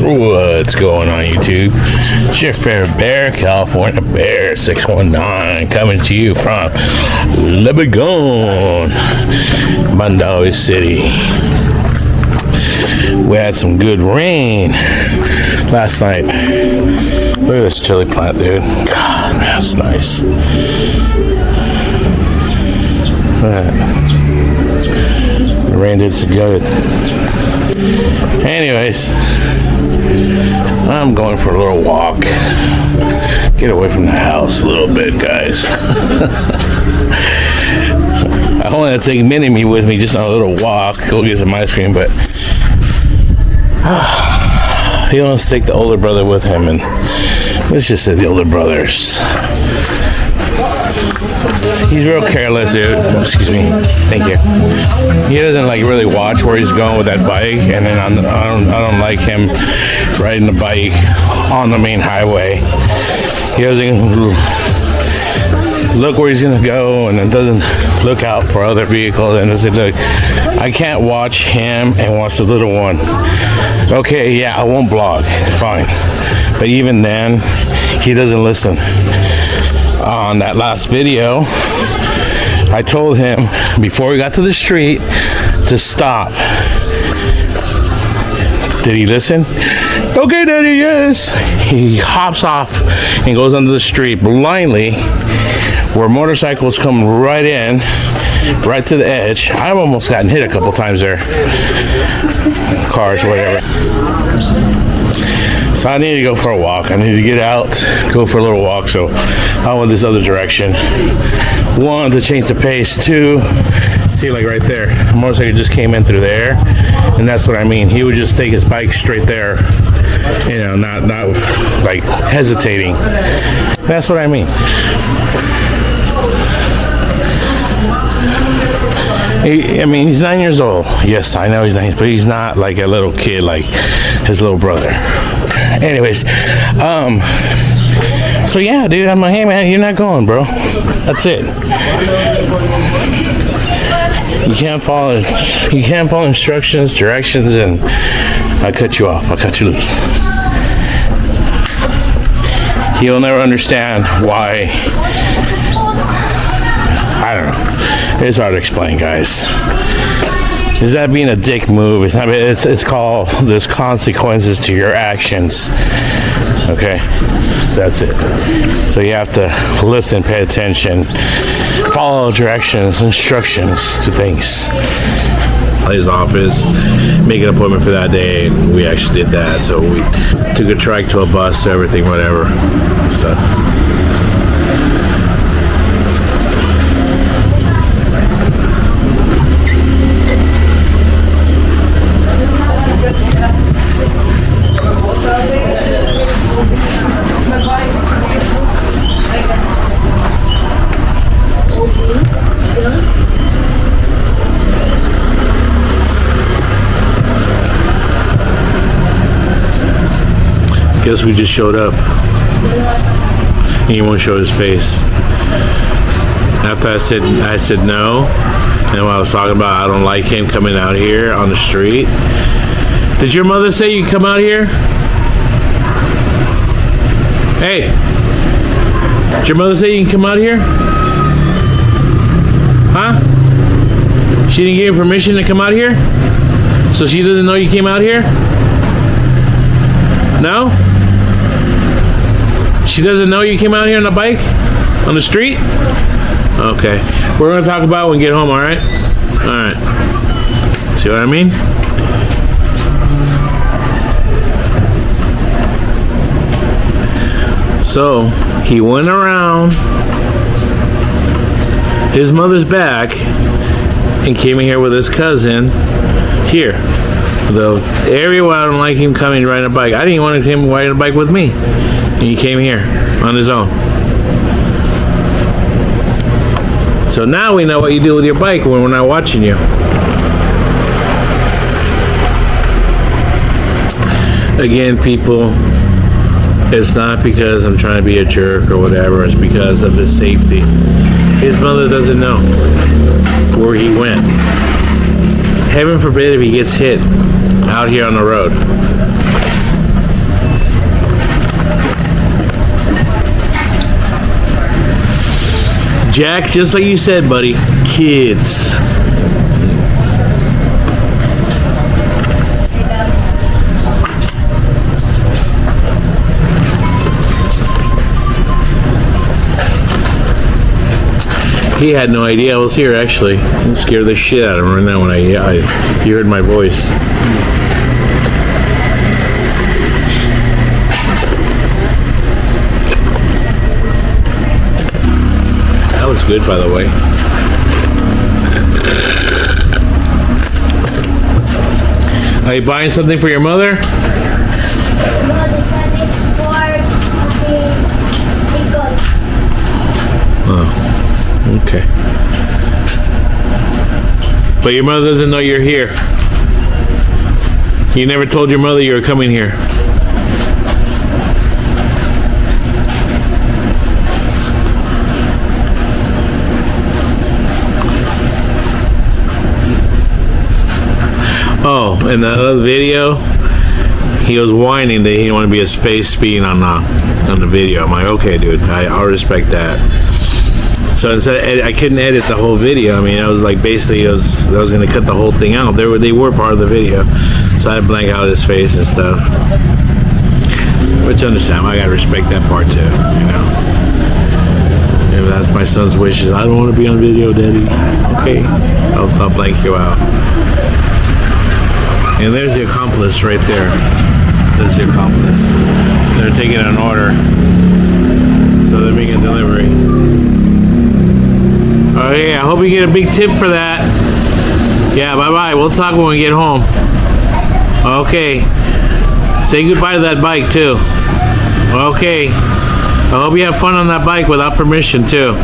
What's going on, YouTube? It's your favorite bear, California Bear 619, coming to you from Lebanon, Mandawi City. We had some good rain last night. Look at this chili plant, dude. God, man, that's nice. The rain did so good. Anyways, I'm going for a little walk. Get away from the house a little bit, guys. I want to take Mini-Me with me just on a little walk, go get some ice cream, but he wants to take the older brother with him, and let's just say the older brothers. He's real careless, dude. Excuse me. Thank you. He doesn't like really watch where he's going with that bike, and then I don't like him riding the bike on the main highway. He doesn't look where he's gonna go, and then doesn't look out for other vehicles. And I said, look, I can't watch him and watch the little one. Okay, yeah, I won't vlog, fine. But even then, he doesn't listen. On that last video, I told him before we got to the street to stop. Did he listen? Okay, Daddy, yes. He hops off and goes onto the street blindly where motorcycles come right in, right to the edge. I've almost gotten hit a couple times there. Cars, whatever. So I need to go for a walk. I need to get out, go for a little walk. So I went this other direction. One, to change the pace. Two, see, like right there, the motorcycle just came in through there, and that's what I mean. He would just take his bike straight there, you know, not like hesitating. That's what I mean. I mean, he's 9 years old. Yes, I know he's 9, but he's not like a little kid like his little brother. Anyways, so yeah, dude, I'm like, hey man, you're not going, bro. That's it. You can't follow instructions, directions, and I cut you off. I cut you loose. He'll never understand why. I don't know. It's hard to explain, guys. Is that being a dick move? It's called, there's consequences to your actions. Okay? That's it. So you have to listen, pay attention, follow directions, instructions to things. His office, make an appointment for that day, and we actually did that. So we took a trike to a bus, everything, whatever stuff. Guess we just showed up. He won't show his face. After I said no, and when I was talking about I don't like him coming out here on the street. Did your mother say you can come out here? Hey, did your mother say you can come out here? Huh? She didn't give you permission to come out here? So she doesn't know you came out here? No? She doesn't know you came out here on a bike? On the street? Okay. We're going to talk about it when we get home, alright? Alright. See what I mean? So, he went around his mother's back and came in here with his cousin here. The area where I don't like him coming riding a bike. I didn't want him riding a bike with me. And he came here on his own. So now we know what you do with your bike when we're not watching you. Again, people, it's not because I'm trying to be a jerk or whatever. It's because of his safety. His mother doesn't know where he went. Heaven forbid if he gets hit out here on the road. Jack, just like you said, buddy, kids. He had no idea I was here, actually. It scared the shit out of him right now when he heard my voice. That was good, by the way. Are you buying something for your mother? Oh, okay. But your mother doesn't know you're here. You never told your mother you were coming here. Oh, in the other video, he was whining that he didn't want to be his face being on the video. I'm like, okay, dude, I'll respect that. So instead, I couldn't edit the whole video. I mean, I was like, basically, I was going to cut the whole thing out. They were part of the video, so I had to blank out his face and stuff. Which I understand, I gotta respect that part too, you know. If that's my son's wishes, I don't want to be on video, Daddy. Okay, I'll blank you out. And there's the accomplice right there. There's the accomplice. They're taking an order, so they're making a delivery. Oh yeah, I hope you get a big tip for that. Yeah, bye-bye. We'll talk when we get home. Okay. Say goodbye to that bike, too. Okay. I hope you have fun on that bike without permission, too.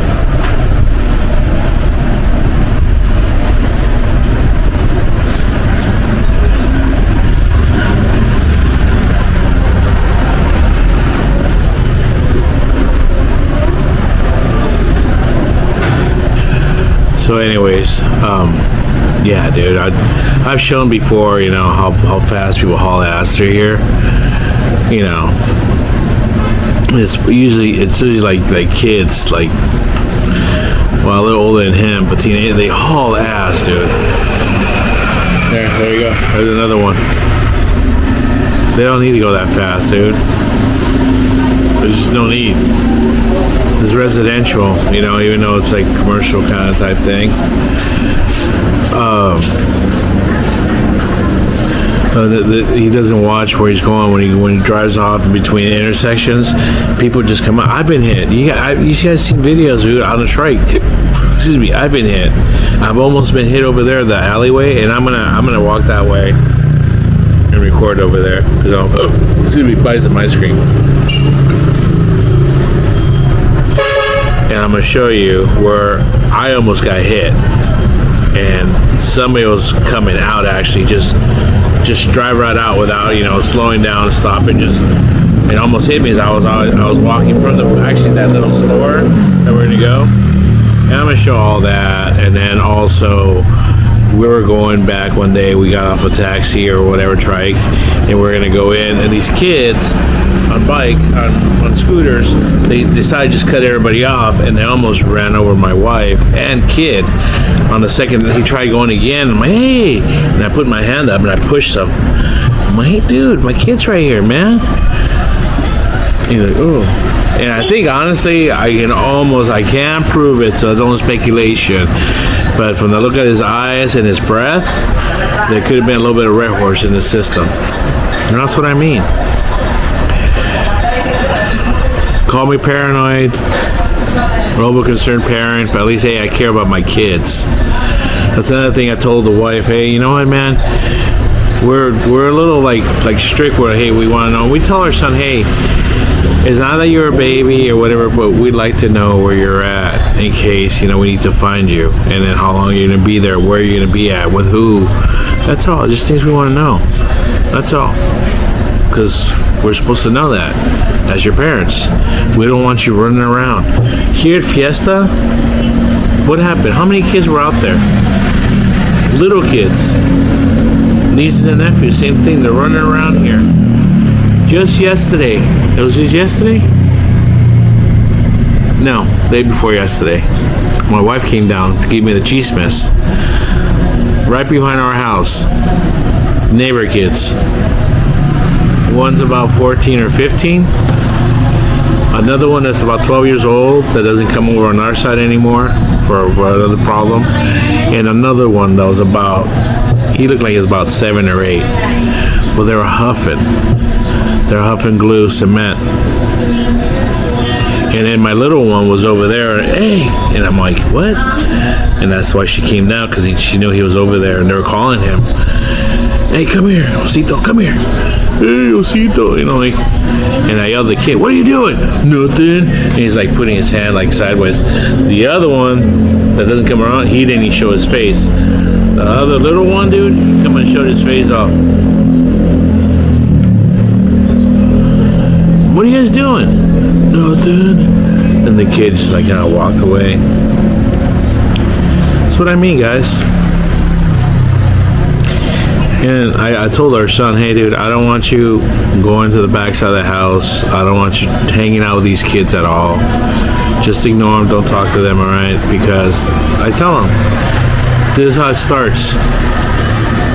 So anyways, yeah, dude, I've shown before, you know, how fast people haul ass through here. You know, it's usually like kids, like, well, a little older than him, but teenage, they haul ass, dude. There you go. There's another one. They don't need to go that fast, dude. There's just no need. It's residential, you know, even though it's like commercial kind of type thing. He doesn't watch where he's going when he drives off in between intersections. People just come out. I've been hit. You guys seen videos, dude, on the trike. Excuse me, I've been hit. I've almost been hit over there, the alleyway, and I'm gonna walk that way and record over there. Excuse me, buy some ice cream. And I'm gonna show you where I almost got hit, and somebody was coming out, actually just drive right out without, you know, slowing down and stopping. Just it almost hit me as I was walking from that little store that we're gonna go. And I'm gonna show all that, and then also we were going back one day. We got off a taxi or whatever trike, and we're gonna go in, and these kids on bikes, on scooters, they decided to just cut everybody off, and they almost ran over my wife and kid. On the second he tried going again, I'm like, hey, and I put my hand up and I pushed him. I'm like, hey, dude, my kid's right here, man. He's like, oh. And I think, honestly, I can't prove it, so it's only speculation. But from the look of his eyes and his breath, there could have been a little bit of red horse in the system. And that's what I mean. Call me paranoid, robo-concerned parent, but at least, hey, I care about my kids. That's another thing I told the wife. Hey, you know what, man? We're a little like strict where, hey, we want to know. We tell our son, hey, it's not that you're a baby or whatever, but we'd like to know where you're at in case, you know, we need to find you, and then how long you're going to be there, where you're going to be at, with who. That's all. Just things we want to know. That's all. Because we're supposed to know that as your parents. We don't want you running around. Here at Fiesta, what happened? How many kids were out there? Little kids. Nieces and nephews, same thing. They're running around here. Just yesterday. It was just yesterday? No, day before yesterday. My wife came down to give me the cheese mess. Right behind our house. Neighbor kids. One's about 14 or 15. Another one that's about 12 years old that doesn't come over on our side anymore for another problem. And another one that was about, he looked like he was about 7 or 8. Well, they were huffing. They're huffing glue, cement. And then my little one was over there, hey, and I'm like, what? And that's why she came down, because she knew he was over there, and they were calling him. Hey, come here, Osito, come here. Hey, Osito, you know, like, and I yelled at the kid, what are you doing? Nothing. And he's like putting his hand like sideways. The other one that doesn't come around, he didn't even show his face. The other little one, dude, he come and showed his face off. What are you guys doing? Nothing. And the kid just like kind of walked away. That's what I mean, guys. And I told our son, hey, dude, I don't want you going to the backside of the house. I don't want you hanging out with these kids at all. Just ignore them. Don't talk to them, all right? Because I tell them, this is how it starts.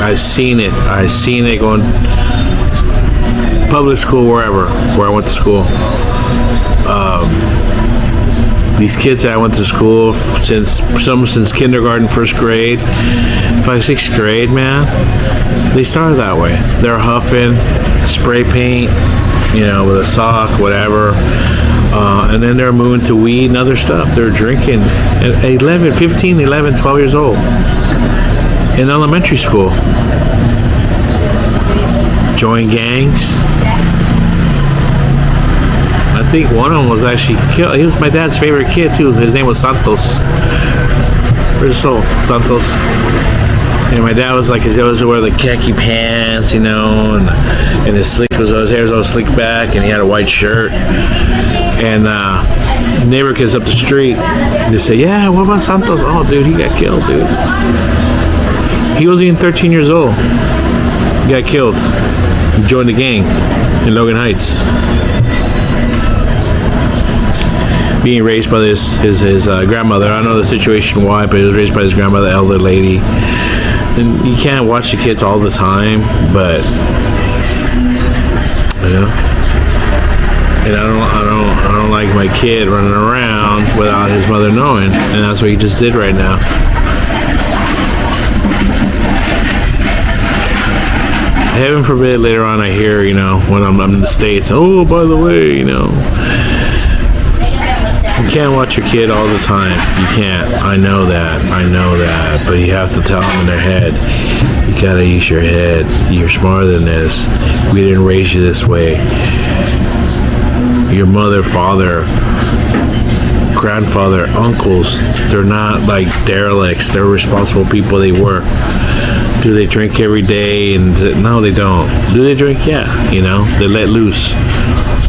I've seen it. I've seen it going public school, wherever, where I went to school. These kids that I went to school since kindergarten, first grade, 5th, 6th grade, man, they started that way. They're huffing, spray paint, you know, with a sock, whatever. And then they're moving to weed and other stuff. They're drinking at 15, 11, 12 years old in elementary school. Join gangs. I think one of them was actually killed. He was my dad's favorite kid too. His name was Santos. Where's his soul? Santos. And my dad was like, he always wear the khaki pants, you know, and his hair was all slicked back, and he had a white shirt. And neighbor kids up the street, they say, yeah, what about Santos? Oh, dude, he got killed, dude. He wasn't even 13 years old. He got killed. He joined the gang in Logan Heights. Being raised by his grandmother. I don't know the situation why, but he was raised by his grandmother, elder lady. And you can't watch the kids all the time, but you know. And I don't like my kid running around without his mother knowing, and that's what he just did right now. Heaven forbid later on I hear, you know, when I'm in the States, oh, by the way, you know, you can't watch your kid all the time. You can't. I know that. But you have to tell them in their head, you gotta use your head. You're smarter than this. We didn't raise you this way. Your mother, father, grandfather, uncles, they're not like derelicts. They're responsible people. They work. Do they drink every day? And no, they don't. Do they drink? Yeah. You know, they let loose.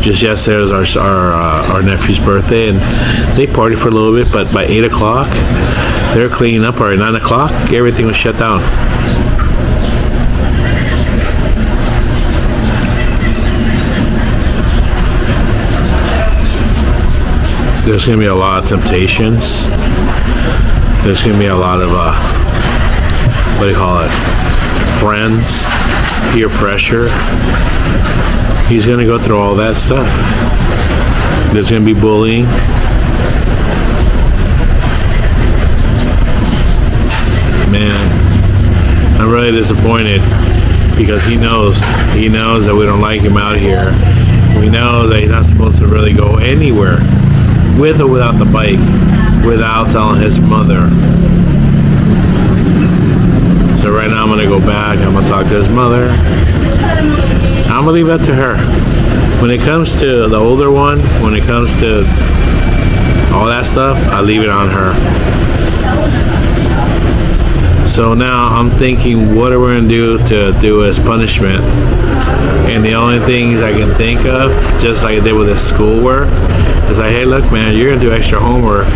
Just yesterday was our nephew's birthday, and they partied for a little bit, but by 8 o'clock, they were cleaning up, or at 9 o'clock, everything was shut down. There's going to be a lot of temptations. There's going to be a lot of, what do you call it? Friends, peer pressure. He's going to go through all that stuff. There's going to be bullying. Man, I'm really disappointed because he knows that we don't like him out here. We know that he's not supposed to really go anywhere with or without the bike, without telling his mother. So right now I'm going to go back. I'm going to talk to his mother. I'm going to leave that to her. When it comes to the older one, when it comes to all that stuff, I leave it on her. So now I'm thinking, what are we going to do to do as punishment? And the only things I can think of, just like I did with his schoolwork, is like, hey, look, man, you're going to do extra homework.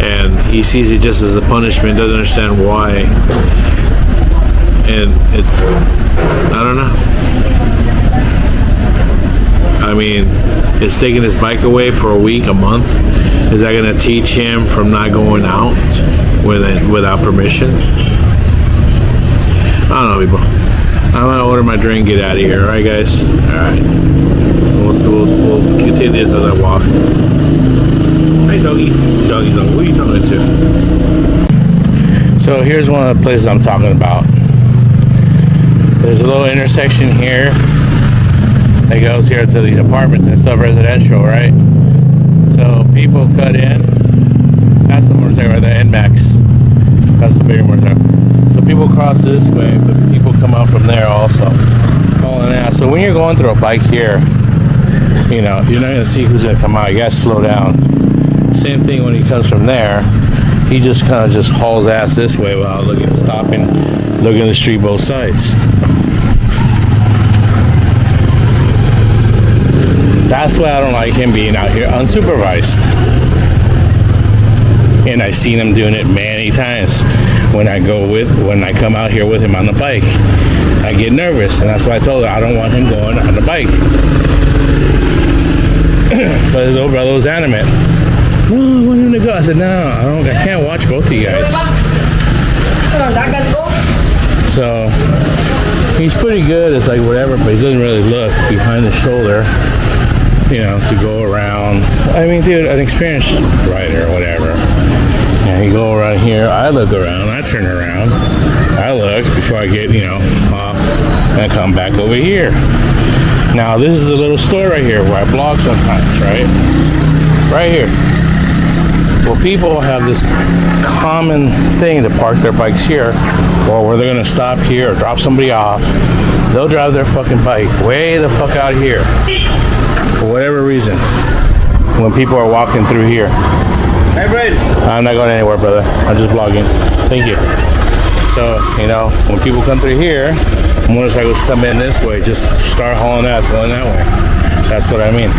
And he sees it just as a punishment, doesn't understand why. And I don't know. I mean, it's taking his bike away for a week, a month. Is that gonna teach him from not going out without permission? I don't know, people. I'm gonna order my drink, get out of here. All right, guys. All right. We'll continue this as I walk. Hey, doggy. Doggy's on. Who are you talking to? So here's one of the places I'm talking about. There's a little intersection here that goes here to these apartments and stuff, residential, right? So people cut in. That's the motorcycle right there, NMAX. That's the bigger motorcycle. So people cross this way, but people come out from there also. Hauling out. So when you're going through a bike here, you know, you're not gonna see who's gonna come out. You gotta slow down. Same thing when he comes from there. He just kind of just hauls ass this way without stopping, looking at the street both sides. That's why I don't like him being out here unsupervised. And I've seen him doing it many times. When I come out here with him on the bike, I get nervous, and that's why I told her I don't want him going on the bike. But his old brother was adamant. Oh, I want him to go. I said, no, I can't watch both of you guys. So he's pretty good. It's like whatever, but he doesn't really look behind the shoulder, you know, to go around. I mean, dude, an experienced rider or whatever. And you go around here, I look around, I turn around, I look before I get, you know, off, and I come back over here. Now, this is a little store right here where I vlog sometimes, right? Right here. Well, people have this common thing to park their bikes here, or where they're going to stop here or drop somebody off. They'll drive their fucking bike way the fuck out here for whatever reason when people are walking through here. Hey, Brad. I'm not going anywhere, brother. I'm just vlogging. Thank you. So, you know, when people come through here, motorcycles come in this way, just start hauling ass going that way. That's what I mean.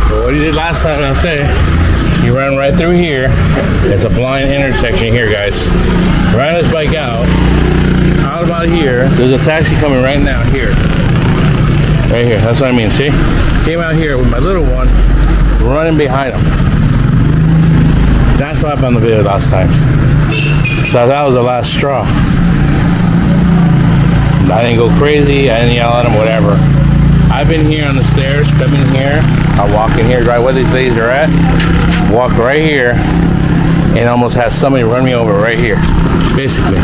But what he did last time, I'm saying, he ran right through here. It's a blind intersection here, guys. Ran his bike out about here. There's a taxi coming right now here. Right here. That's what I mean. See? Came out here with my little one running behind him. That's what happened on the video last time. So that was the last straw. I didn't go crazy. I didn't yell at him, whatever. I've been here on the stairs, come in here. I walk in here, right where these ladies are at. Walk right here, and almost had somebody run me over right here, basically.